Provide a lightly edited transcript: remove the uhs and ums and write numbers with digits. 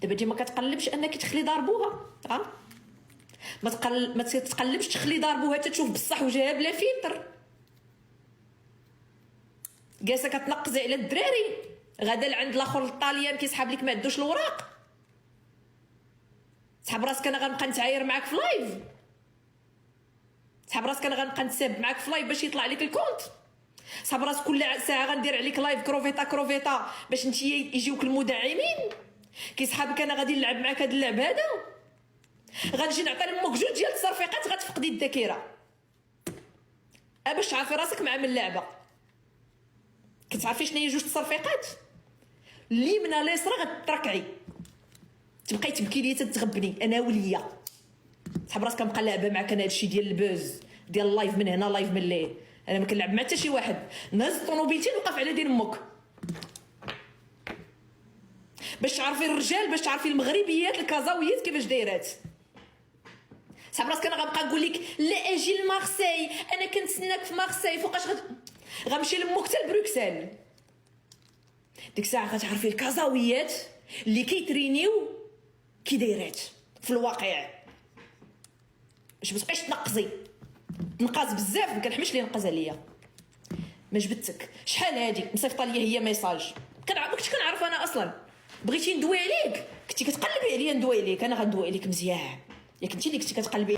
دابا انت ما كتقلبش انك تخلي ضاربوها، ما تتقلبش تخلي ضاربوها تشوف بصح وجهها بلا فلتر. جالسه كتنقزي على الدراري، غدا لعند الاخر الطاليان كيسحب لك ما عندوش الوراق. سحب راسك انا غنبقى نتعاير معاك في لايف، سحب راسك انا غنبقى نتساب معاك في لايف باش يطلع لك الكونت. سحب راسك كل ساعه غندير عليك لايف كروفيتا باش انت يجيوك المدعمين. كيسحابك انا غادي نلعب معاك هاد اللعب هذا، غنجي نعطي لامك جوج ديال التصرفيقات غتفقدي الذاكره باش تعرفي راسك مع من اللعبه. كتعرفي شنو هي جوج تصرفيقات؟ اليمنى اليسرى غتركعي تبقاي تبكي لي تتغبني انا وليا. سحب راسك كنبقى لعبه معاك انا هادشي ديال البوز ديال اللايف من هنا لايف من ليه. انا ما كنلعب مع حتى شي واحد، نهز طونوبيلتي نوقف على دين امك باش تعرفي الرجال، باش تعرفي المغربيات الكازاويات كيفاش دايرات. سحب راسك انا غنبقى نقول لك لا اجي لمارسي، انا كنتسناك في مارسي، فوقاش غنمشي لمك حتى لبروكسل. ديك الساعه غتعرفي الكازاويات اللي كيترينيو كي دايرات في الواقع، باش ما تبقايش تنقاز بزاف. ما كنحملش اللي ينقز عليا. ما جبدتك شحال هادي مصيفطه ليا هي ميساج، ما كنتش كنعرف انا اصلا. بغيتي ندوي عليك كنتي كتقلبي عليا ندوي عليك، انا غندوي عليك مزيان. ياك انت اللي كنتي كتقلبي